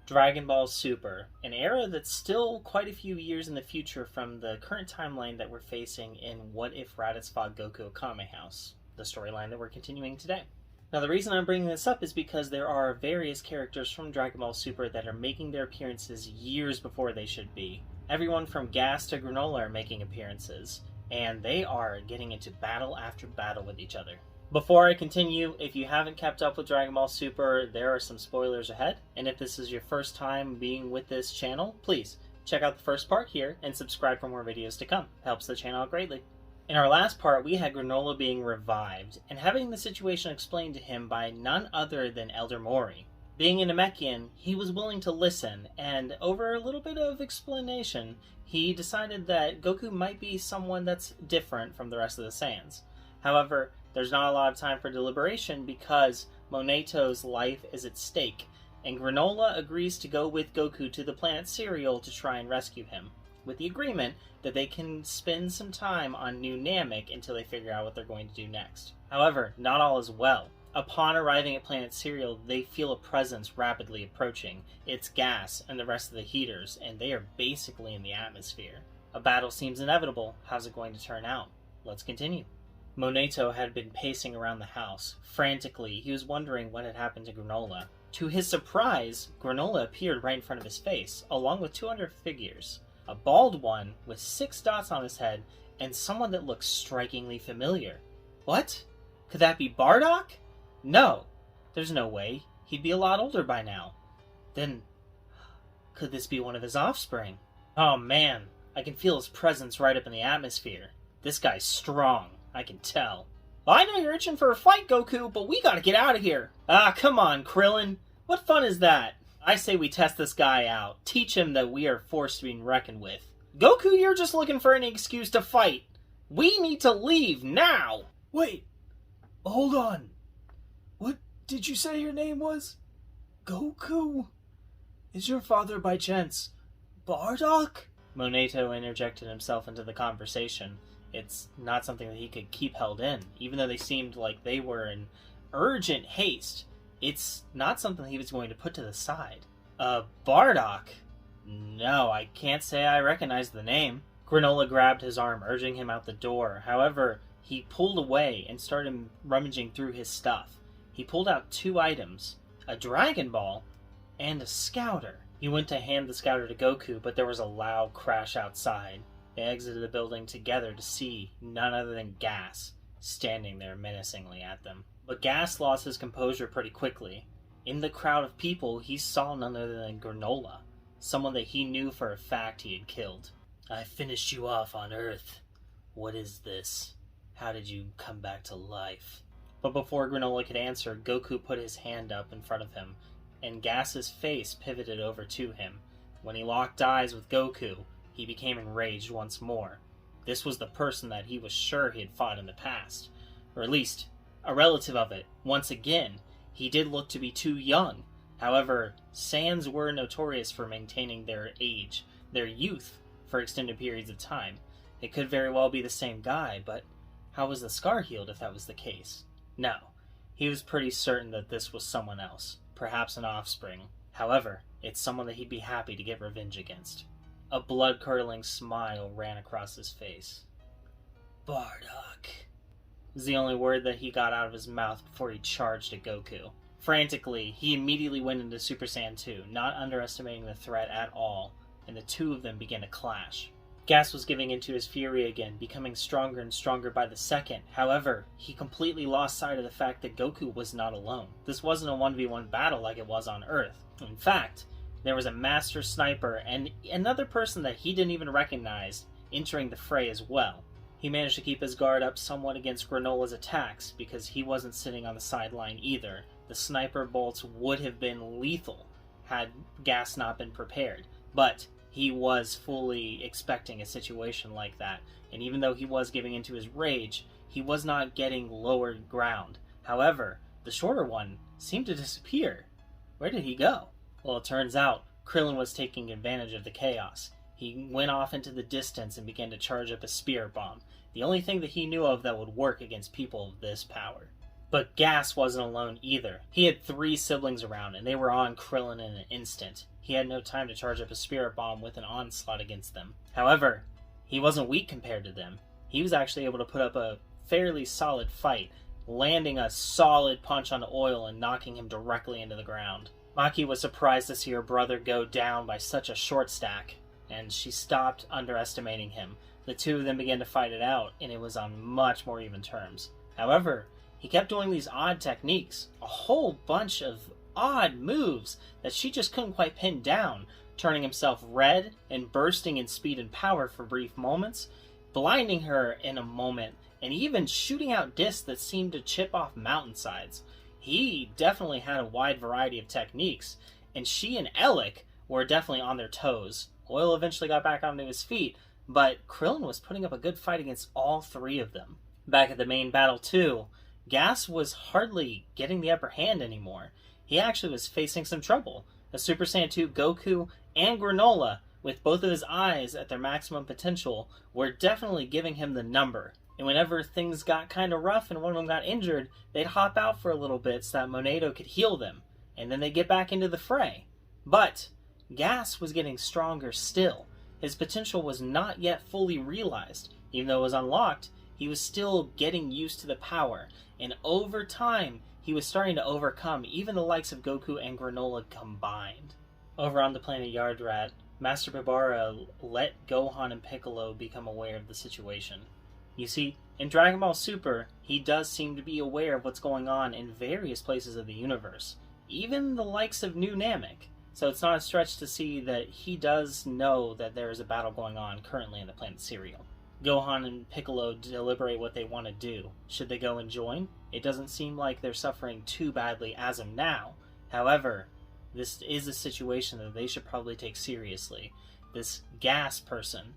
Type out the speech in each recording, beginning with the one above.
Dragon Ball Super, an era that's still quite a few years in the future from the current timeline that we're facing in What If Raditz Fought Goku at Kame House, the storyline that we're continuing today. Now, the reason I'm bringing this up is because there are various characters from Dragon Ball Super that are making their appearances years before they should be. Everyone from Gas to Granolah are making appearances, and they are getting into battle after battle with each other. Before I continue, if you haven't kept up with Dragon Ball Super, there are some spoilers ahead, and if this is your first time being with this channel, please check out the first part here and subscribe for more videos to come. It helps the channel out greatly. In our last part, we had Granolah being revived, and having the situation explained to him by none other than Elder Mori. Being a Namekian, he was willing to listen, and over a little bit of explanation, he decided that Goku might be someone that's different from the rest of the Saiyans. However, there's not a lot of time for deliberation because Monaito's life is at stake, and Granolah agrees to go with Goku to the planet Cereal to try and rescue him, with the agreement that they can spend some time on New Namek until they figure out what they're going to do next. However, not all is well. Upon arriving at planet Cereal, they feel a presence rapidly approaching. It's Gas and the rest of the Heeters, and they are basically in the atmosphere. A battle seems inevitable. How's it going to turn out? Let's continue. Monaito had been pacing around the house. Frantically, he was wondering what had happened to Granolah. To his surprise, Granolah appeared right in front of his face, along with 200 figures. A bald one with 6 dots on his head, and someone that looked strikingly familiar. What? Could that be Bardock? No, there's no way. He'd be a lot older by now. Then, could this be one of his offspring? Oh man, I can feel his presence right up in the atmosphere. This guy's strong. I can tell. Well, I know you're itching for a fight, Goku, but we gotta get out of here. Ah, come on, Krillin. What fun is that? I say we test this guy out. Teach him that we are forced to be reckoned with. Goku, you're just looking for any excuse to fight. We need to leave now. Wait. Hold on. What did you say your name was? Goku? Is your father by chance Bardock? Monaito interjected himself into the conversation. It's not something that he could keep held in, even though they seemed like they were in urgent haste. It's not something he was going to put to the side. Bardock? No, I can't say I recognize the name. Granolah grabbed his arm, urging him out the door. However, he pulled away and started rummaging through his stuff. He pulled out 2 items, a Dragon Ball and a Scouter. He went to hand the Scouter to Goku, but there was a loud crash outside. They exited the building together to see none other than Gas standing there menacingly at them. But Gas lost his composure pretty quickly. In the crowd of people, he saw none other than Granolah, someone that he knew for a fact he had killed. I finished you off on Earth. What is this? How did you come back to life? But before Granolah could answer, Goku put his hand up in front of him, and Gas's face pivoted over to him. When he locked eyes with Goku, he became enraged once more. This was the person that he was sure he had fought in the past, or at least a relative of it. Once again, he did look to be too young. However, Saiyans were notorious for maintaining their age, their youth, for extended periods of time. It could very well be the same guy, but how was the scar healed if that was the case? No, he was pretty certain that this was someone else, perhaps an offspring. However, it's someone that he'd be happy to get revenge against. A blood-curdling smile ran across his face. Bardock was the only word that he got out of his mouth before he charged at Goku. Frantically, he immediately went into Super Saiyan 2, not underestimating the threat at all, and the two of them began to clash. Gas was giving into his fury again, becoming stronger and stronger by the second. However, he completely lost sight of the fact that Goku was not alone. This wasn't a 1v1 battle like it was on Earth. In fact, there was a master sniper and another person that he didn't even recognize entering the fray as well. He managed to keep his guard up somewhat against Granolah's attacks because he wasn't sitting on the sideline either. The sniper bolts would have been lethal had Gas not been prepared, but he was fully expecting a situation like that, and even though he was giving into his rage, he was not getting lower ground. However, the shorter one seemed to disappear. Where did he go? Well, it turns out Krillin was taking advantage of the chaos. He went off into the distance and began to charge up a spirit bomb, the only thing that he knew of that would work against people of this power. But Gas wasn't alone either. He had 3 siblings around, and they were on Krillin in an instant. He had no time to charge up a spirit bomb with an onslaught against them. However, he wasn't weak compared to them. He was actually able to put up a fairly solid fight, landing a solid punch on Oil and knocking him directly into the ground. Maki was surprised to see her brother go down by such a short stack, and she stopped underestimating him. The two of them began to fight it out, and it was on much more even terms. However, he kept doing these odd techniques, a whole bunch of odd moves that she just couldn't quite pin down, turning himself red and bursting in speed and power for brief moments, blinding her in a moment, and even shooting out discs that seemed to chip off mountainsides. He definitely had a wide variety of techniques, and she and Alec were definitely on their toes. Oil eventually got back onto his feet, but Krillin was putting up a good fight against all 3 of them. Back at the main battle too, Gas was hardly getting the upper hand anymore. He actually was facing some trouble. A Super Saiyan 2 Goku and Granolah, with both of his eyes at their maximum potential, were definitely giving him the number. And whenever things got kind of rough and one of them got injured, they'd hop out for a little bit so that Monaito could heal them, and then they'd get back into the fray. But Gas was getting stronger still. His potential was not yet fully realized. Even though it was unlocked, he was still getting used to the power, and over time, he was starting to overcome even the likes of Goku and Granolah combined. Over on the planet Yardrat, Master Bibara let Gohan and Piccolo become aware of the situation. You see, in Dragon Ball Super, he does seem to be aware of what's going on in various places of the universe, even the likes of New Namek. So it's not a stretch to see that he does know that there is a battle going on currently in the planet Cereal. Gohan and Piccolo deliberate what they want to do. Should they go and join? It doesn't seem like they're suffering too badly as of now. However, this is a situation that they should probably take seriously. This Gas person,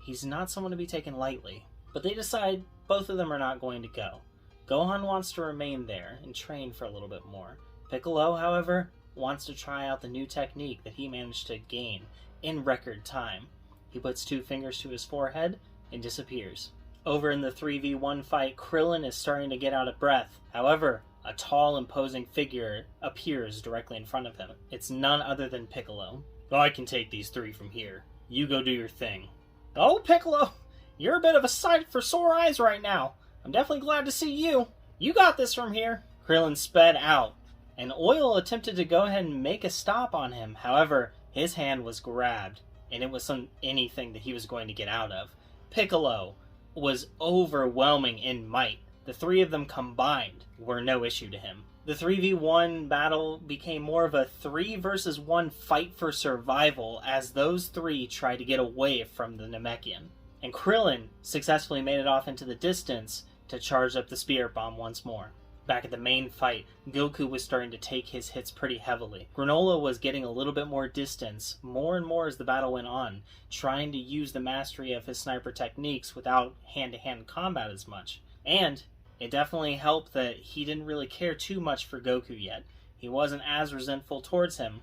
he's not someone to be taken lightly. But they decide both of them are not going to go. Gohan wants to remain there and train for a little bit more. Piccolo, however, wants to try out the new technique that he managed to gain in record time. He puts 2 fingers to his forehead and disappears. Over in the 3v1 fight, Krillin is starting to get out of breath. However, a tall, imposing figure appears directly in front of him. It's none other than Piccolo. I can take these 3 from here. You go do your thing. Oh, Piccolo! You're a bit of a sight for sore eyes right now. I'm definitely glad to see you. You got this from here. Krillin sped out, and Oil attempted to go ahead and make a stop on him. However, his hand was grabbed, and it was anything that he was going to get out of. Piccolo was overwhelming in might. The 3 of them combined were no issue to him. The 3v1 battle became more of a 3 versus 1 fight for survival as those 3 tried to get away from the Namekian. And Krillin successfully made it off into the distance to charge up the Spirit Bomb once more. Back at the main fight, Goku was starting to take his hits pretty heavily. Granolah was getting a little bit more distance, more and more as the battle went on, trying to use the mastery of his sniper techniques without hand-to-hand combat as much. And it definitely helped that he didn't really care too much for Goku yet. He wasn't as resentful towards him,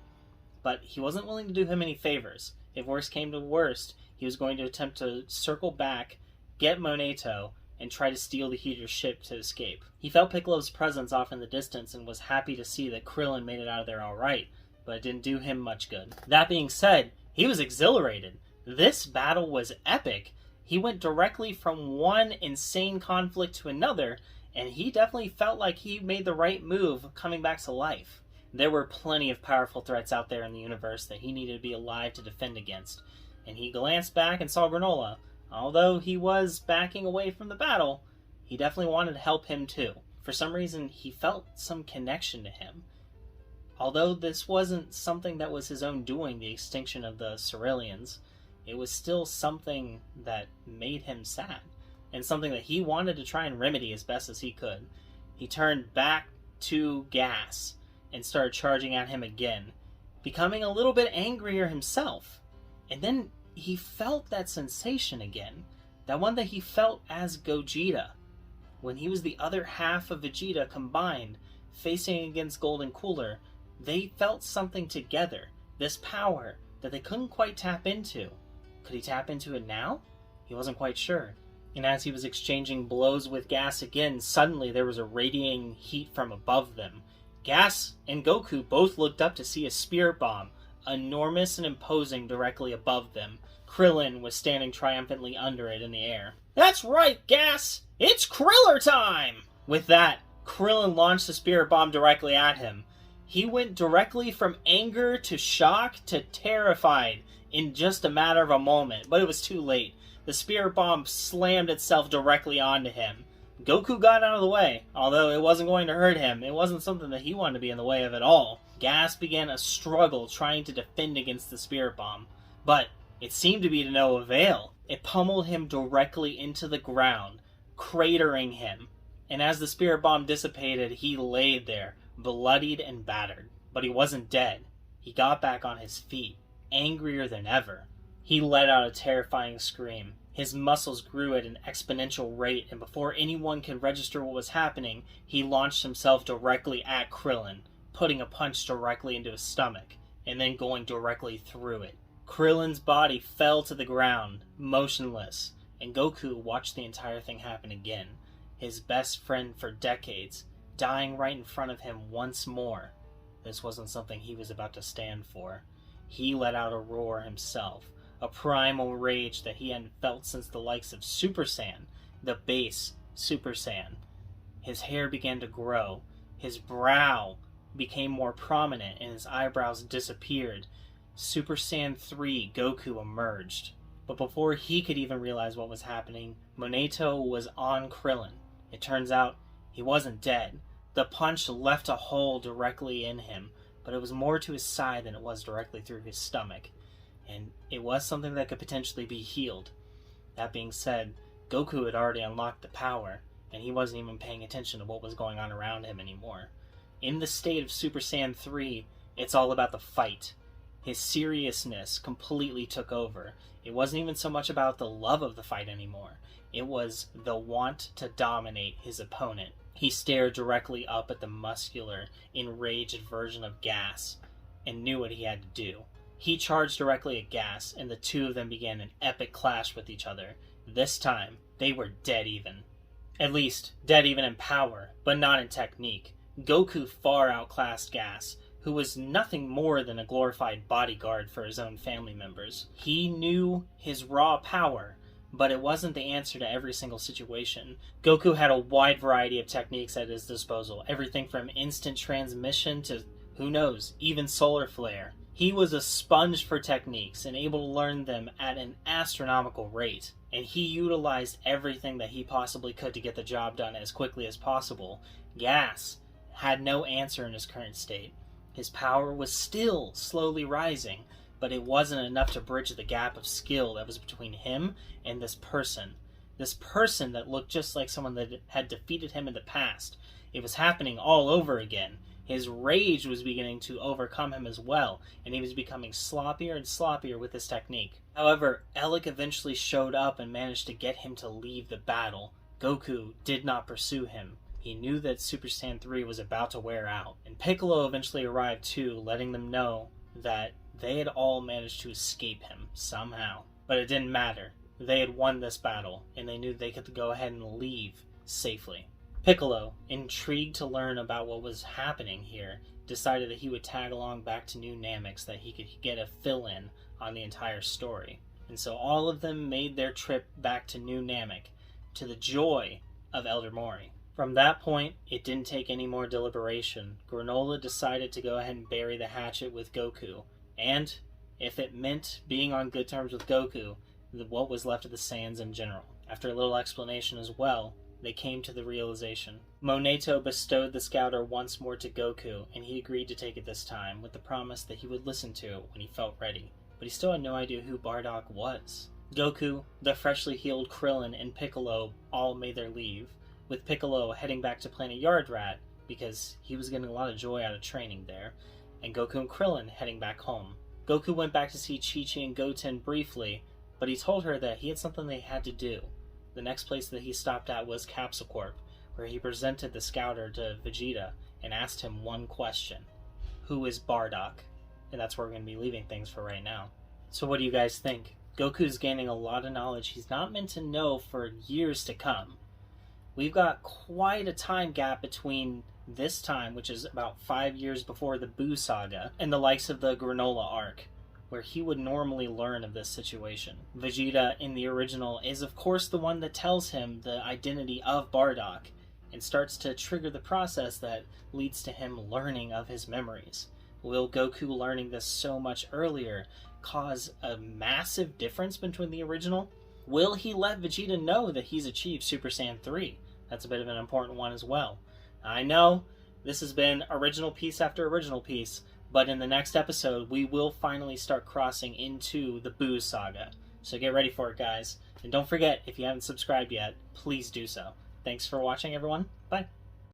but he wasn't willing to do him any favors. If worst came to worst, he was going to attempt to circle back, get Monaito, and try to steal the Heeters ship to escape. He felt Piccolo's presence off in the distance and was happy to see that Krillin made it out of there alright, but it didn't do him much good. That being said, he was exhilarated. This battle was epic. He went directly from one insane conflict to another, and he definitely felt like he made the right move coming back to life. There were plenty of powerful threats out there in the universe that he needed to be alive to defend against, and he glanced back and saw Granolah. Although he was backing away from the battle, he definitely wanted to help him too. For some reason, he felt some connection to him. Although this wasn't something that was his own doing, the extinction of the Cerealians, it was still something that made him sad, and something that he wanted to try and remedy as best as he could. He turned back to Gas and started charging at him again, becoming a little bit angrier himself. And then he felt that sensation again, that one that he felt as Gogeta, when he was the other half of Vegeta combined, facing against Golden Cooler. They felt something together, this power that they couldn't quite tap into. Could he tap into it now? He wasn't quite sure. And as he was exchanging blows with Gas again, suddenly there was a radiating heat from above them. Gas and Goku both looked up to see a spirit bomb, enormous and imposing, directly above them. Krillin was standing triumphantly under it in the air. "That's right, Gas! It's Kriller time!" With that, Krillin launched the spirit bomb directly at him. He went directly from anger to shock to terrified in just a matter of a moment, but it was too late. The spirit bomb slammed itself directly onto him. Goku got out of the way, although it wasn't going to hurt him. It wasn't something that he wanted to be in the way of at all. Gas began a struggle trying to defend against the spirit bomb, but it seemed to be to no avail. It pummeled him directly into the ground, cratering him. And as the spirit bomb dissipated, he laid there, bloodied and battered. But he wasn't dead. He got back on his feet, angrier than ever. He let out a terrifying scream. His muscles grew at an exponential rate, and before anyone could register what was happening, he launched himself directly at Krillin, putting a punch directly into his stomach, and then going directly through it. Krillin's body fell to the ground, motionless, and Goku watched the entire thing happen again. His best friend for decades, dying right in front of him once more. This wasn't something he was about to stand for. He let out a roar himself, a primal rage that he hadn't felt since the likes of Super Saiyan, the base Super Saiyan. His hair began to grow, his brow became more prominent, and his eyebrows disappeared. Super Saiyan 3 Goku emerged. But before he could even realize what was happening, Monaito was on Krillin. It turns out he wasn't dead. The punch left a hole directly in him, but it was more to his side than it was directly through his stomach. And it was something that could potentially be healed. That being said, Goku had already unlocked the power, and he wasn't even paying attention to what was going on around him anymore. In the state of Super Saiyan 3, it's all about the fight. His seriousness completely took over. It wasn't even so much about the love of the fight anymore. It was the want to dominate his opponent. He stared directly up at the muscular, enraged version of Gas, and knew what he had to do. He charged directly at Gas, and the two of them began an epic clash with each other. This time, they were dead even. At least, dead even in power, but not in technique. Goku far outclassed Gas, who was nothing more than a glorified bodyguard for his own family members. He knew his raw power, but it wasn't the answer to every single situation. Goku had a wide variety of techniques at his disposal, everything from instant transmission to, who knows, even solar flare. He was a sponge for techniques and able to learn them at an astronomical rate, and he utilized everything that he possibly could to get the job done as quickly as possible. Gas had no answer in his current state. His power was still slowly rising, but it wasn't enough to bridge the gap of skill that was between him and this person. This person that looked just like someone that had defeated him in the past. It was happening all over again. His rage was beginning to overcome him as well, and he was becoming sloppier and sloppier with his technique. However, Elec eventually showed up and managed to get him to leave the battle. Goku did not pursue him. He knew that Super Saiyan 3 was about to wear out, and Piccolo eventually arrived too, letting them know that they had all managed to escape him somehow. But it didn't matter. They had won this battle, and they knew they could go ahead and leave safely. Piccolo, intrigued to learn about what was happening here, decided that he would tag along back to New Namek so that he could get a fill-in on the entire story. And so all of them made their trip back to New Namek, to the joy of Elder Mori. From that point, it didn't take any more deliberation. Granolah decided to go ahead and bury the hatchet with Goku. And, if it meant being on good terms with Goku, what was left of the Saiyans in general. After a little explanation as well, they came to the realization. Monaito bestowed the scouter once more to Goku, and he agreed to take it this time, with the promise that he would listen to it when he felt ready. But he still had no idea who Bardock was. Goku, the freshly healed Krillin, and Piccolo all made their leave, with Piccolo heading back to Planet Yardrat, because he was getting a lot of joy out of training there, and Goku and Krillin heading back home. Goku went back to see Chi-Chi and Goten briefly, but he told her that he had something they had to do. The next place that he stopped at was Capsule Corp, where he presented the scouter to Vegeta and asked him one question. Who is Bardock? And that's where we're going to be leaving things for right now. So what do you guys think? Goku's gaining a lot of knowledge he's not meant to know for years to come. We've got quite a time gap between this time, which is about 5 years before the Buu saga, and the likes of the Granolah arc, where he would normally learn of this situation. Vegeta in the original is of course the one that tells him the identity of Bardock, and starts to trigger the process that leads to him learning of his memories. Will Goku learning this so much earlier cause a massive difference between the original? Will he let Vegeta know that he's achieved Super Saiyan 3? That's a bit of an important one as well. I know this has been original piece after original piece, but in the next episode we will finally start crossing into the Buu saga. So get ready for it, guys. And don't forget, if you haven't subscribed yet, please do so. Thanks for watching, everyone. Bye.